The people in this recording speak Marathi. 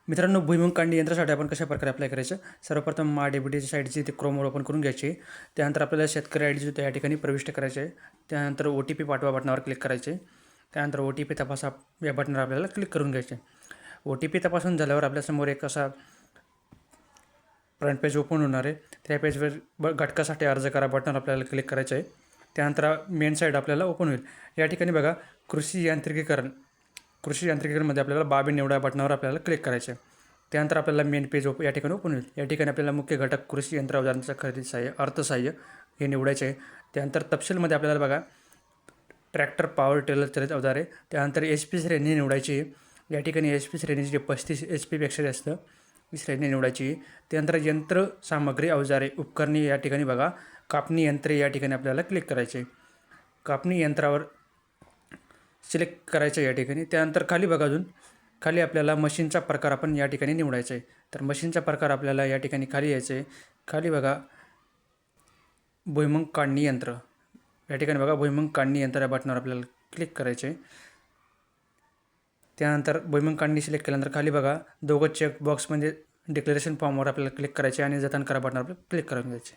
मित्रांनो, भुईमुग काढणी यंत्रासाठी आपण कशा प्रकारे अप्लाय करायचं. सर्वप्रथम MyDBTच्या साईटची ते क्रोम ओपन करून घ्यायची. त्यानंतर आपल्याला शेतकरी आय डी जो या ठिकाणी प्रविष्ट करायचे आहे. त्यानंतर OTP पाठवा बटनावर क्लिक करायचे. त्यानंतर OTP तपासा या बटनावर आपल्याला क्लिक करून घ्यायचे. OTP तपासून झाल्यावर आपल्यासमोर एक असा फ्रंट पेज ओपन होणार आहे. त्या पेजवर घटकासाठी अर्ज करा बटनावर आपल्याला क्लिक करायचं आहे. त्यानंतर मेन साईड आपल्याला ओपन होईल. या ठिकाणी बघा कृषी यांत्रिकीकरणमध्ये आपल्याला बाबी निवडा बटनावर आपल्याला क्लिक करायचे आहे. त्यानंतर आपल्याला मेन पेज या ठिकाणी ओपन होईल. या ठिकाणी आपल्याला मुख्य घटक कृषी यंत्र अवजारांचा खरेदी सहाय्य अर्थसहाय्य हे निवडायचे आहे. त्यानंतर तपशीलमध्ये आपल्याला बघा ट्रॅक्टर पॉवर टेलर चलित अवजारे. त्यानंतर HP श्रेणी निवडायची आहे. या ठिकाणी HP श्रेणीची 35 HP पेक्षा जास्त ही श्रेणी निवडायची. त्यानंतर यंत्र सामग्री अवजारे उपकरणे या ठिकाणी बघा कापणी यंत्रे या ठिकाणी आपल्याला क्लिक करायचे. कापणी यंत्रावर सिलेक्ट करायचं या ठिकाणी. त्यानंतर खाली बघा अजून खाली आपल्याला मशीनचा प्रकार आपण या ठिकाणी निवडायचा आहे. तर मशीनचा प्रकार आपल्याला या ठिकाणी खाली यायचं आहे. खाली बघा भुईमुग काढणी यंत्र या ठिकाणी बघा भुईमुग काढणी यंत्र या बटनावर आपल्याला क्लिक करायचे. त्यानंतर भुईमुग काढणी सिलेक्ट केल्यानंतर खाली बघा दोघं चेक बॉक्समध्ये डिक्लेरेशन फॉर्मवर आपल्याला क्लिक करायचे आणि जतन करा बटनावर क्लिक करून घ्यायचे.